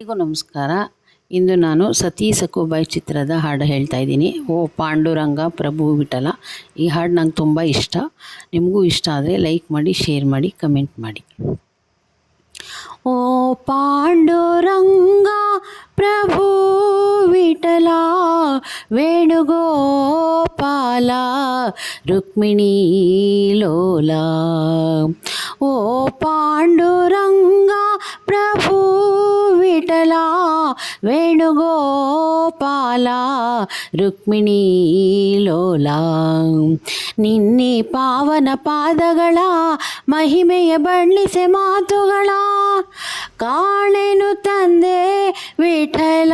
ಎಲ್ಲರಿಗೂ ನಮಸ್ಕಾರ. ಇಂದು ನಾನು ಸತಿ ಸಖುಬಾಯಿ ಚಿತ್ರದ ಹಾಡು ಹೇಳ್ತಾ ಇದ್ದೀನಿ. ಓ ಪಾಂಡುರಂಗ ಪ್ರಭು ವಿಠಲ. ಈ ಹಾಡು ನಂಗೆ ತುಂಬ ಇಷ್ಟ. ನಿಮಗೂ ಇಷ್ಟ ಆದರೆ ಲೈಕ್ ಮಾಡಿ, ಶೇರ್ ಮಾಡಿ, ಕಮೆಂಟ್ ಮಾಡಿ. ಓ ಪಾಂಡುರಂಗ ಪ್ರಭು ವಿಠಲ ವೇಣುಗೋಪಾಲ ರುಕ್ಮಿಣೀ ಲೋಲ. ಓ ಪಾಂಡುರಂಗ ಪ್ರಭು ವಿಠಲ ವೇಣುಗೋಪಾಲ ರುಕ್ಮಿಣೀ ಲೋಲ. ನಿನ್ನೆ ಪಾವನ ಪಾದಗಳ ಮಹಿಮೆಯ ಬಣ್ಣಿಸೆ ಮಾತುಗಳ ಕಾಣೆನು ತಂದೆ ವಿಠಲ.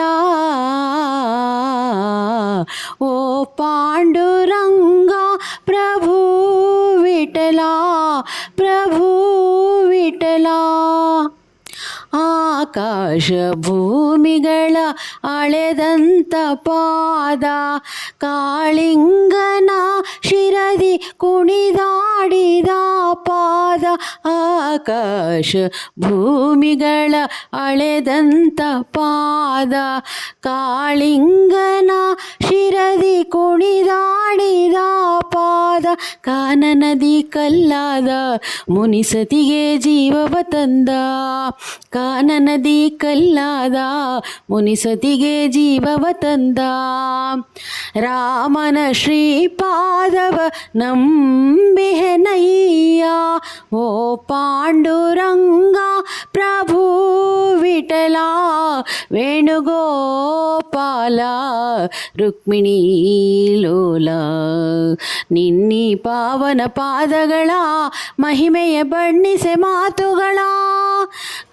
ಓ ಪಾಂಡುರಂಗ ಪ್ರಭು ವಿಠಲ ಪ್ರಭು ವಿಠಲ. ಆಕಾಶ ಭೂಮಿಗಳ ಅಳೆದಂತ ಪಾದ ಕಾಳಿಂಗನ ಶಿರದಿ ಕುಣಿದಾಡಿದ ಪಾದ. ಆಕಾಶ ಭೂಮಿಗಳ ಅಳೆದಂತ ಪಾದ ಕಾಳಿಂಗನ ಶಿರದಿ ಕುಣಿದಾಡಿದ ಪಾದ. ಕಾನನದಿ ಕಲ್ಲಾದ ಮುನಿಸತಿಗೆ ಜೀವವ ತಂದ. ಕಾನನದಿ ಕಲ್ಲಾದ ಮುನಿಸತಿಗೆ ಜೀವವ ತಂದ. ರಾಮನ ಶ್ರೀಪಾದವ ನಂಬಿಹೆನಯ್ಯ. ಓ ಪಾಂಡುರಂಗ ಪ್ರಭು ವಿಠಲ ವೇಣುಗೋಪಾಲ ರುಕ್ಮಿಣೀ ಲೋಲ. ನಿನ್ನಿ ಪಾವನ ಪಾದಗಳ ಮಹಿಮೆಯ ಬಣ್ಣಿಸೆ ಮಾತುಗಳ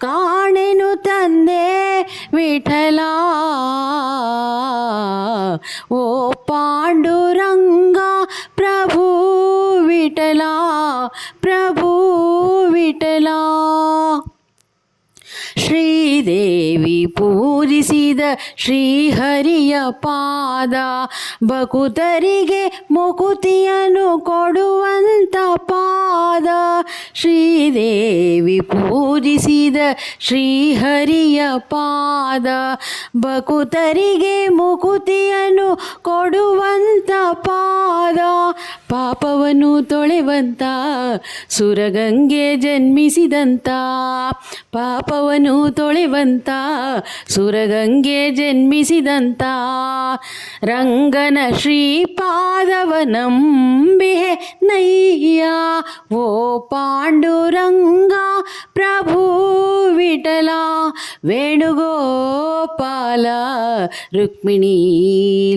ಕಾಣೆನು ತಂದೆ ವಿಠಲ. ಓ ಪಾಂಡುರಂಗ ಪ್ರಭು ವಿಠಲ ಪ್ರಭು ವಿಠಲ. ಶ್ರೀದೇವಿ ಪೂಜಿಸಿದ ಶ್ರೀಹರಿಯ ಪಾದ ಭಕುತರಿಗೆ ಮುಕುತಿಯನ್ನು ಕೊಡುವಂತ ಪಾದ. ಶ್ರೀದೇವಿ ಪೂಜಿಸಿದ ಶ್ರೀಹರಿಯ ಪಾದ ಭಕುತರಿಗೆ ಮುಕುತಿಯನ್ನು ಕೊಡುವಂತ ಪಾದ. ಪಾಪವನ್ನು ತೊಳೆವಂತ ಸುರಗಂಗೆ ಜನ್ಮಿಸಿದಂತ ಪಾಪವನ್ನು ತೊಳೆವಂತ ಸುರಗಂಗೆ ಜನ್ಮಿಸಿದಂತ ರಂಗನ ಶ್ರೀಪಾದವ ನಂಬಿಹೆ ನಯ್ಯ. ಓ ಪಾಂಡುರಂಗ ಪ್ರಭು ವಿಠಲ ವೇಣುಗೋಪಾಲ ರುಕ್ಮಿಣೀ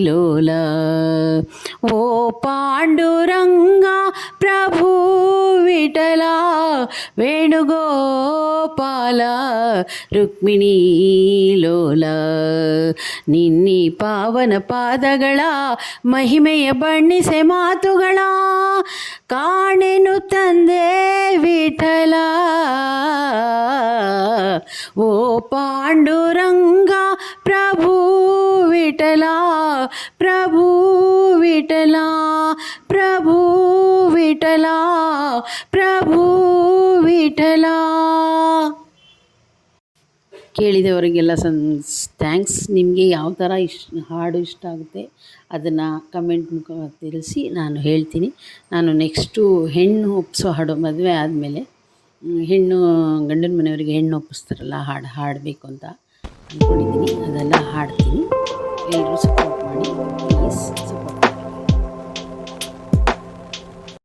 ಲೋಲ. ಓ ಪಾಂಡುರಂಗ ಪ್ರಭು ವಿಠಲ ವೇಣುಗೋಪಾಲ ರುಕ್ಮಿಣೀ ಲೋಲ. ನಿನ್ನಿ ಪಾವನ ಪಾದಗಳ ಮಹಿಮೆಯ ಬಣ್ಣಿಸೆ ಮಾತುಗಳ ಕಾಣೆನು ತಂದೆ ವಿಠಲ. ಓ ಪಾಂಡುರಂಗ ಪ್ರಭು ವಿಠಲ ಪ್ರಭು ವಿಠಲ ಪ್ರಭು ವಿಠಲ ಪ್ರಭು ವಿಠಲ. ಕೇಳಿದವರಿಗೆಲ್ಲ ಥ್ಯಾಂಕ್ಸ್. ನಿಮಗೆ ಯಾವ ಥರ ಹಾಡು ಇಷ್ಟ ಆಗುತ್ತೆ ಅದನ್ನು ಕಮೆಂಟ್ ಮುಖ ತಿಳಿಸಿ, ನಾನು ಹೇಳ್ತೀನಿ. ನಾನು ನೆಕ್ಸ್ಟು ಹೆಣ್ಣು ಒಪ್ಪಿಸೋ ಹಾಡು, ಮದುವೆ ಆದಮೇಲೆ ಹೆಣ್ಣು ಗಂಡನ ಮನೆಯವರಿಗೆ ಹೆಣ್ಣು ಒಪ್ಪಿಸ್ತಾರಲ್ಲ ಹಾಡು ಹಾಡಬೇಕು ಅಂತ ಅಂದ್ಕೊಂಡಿದ್ದೀನಿ. ಅದೆಲ್ಲ ಹಾಡ್ತೀನಿ. ಎಲ್ಲರೂ ಸಪೋರ್ಟ್ ಮಾಡಿ, ಪ್ಲೀಸ್ ಸಪೋರ್ಟ್ ಮಾಡಿ.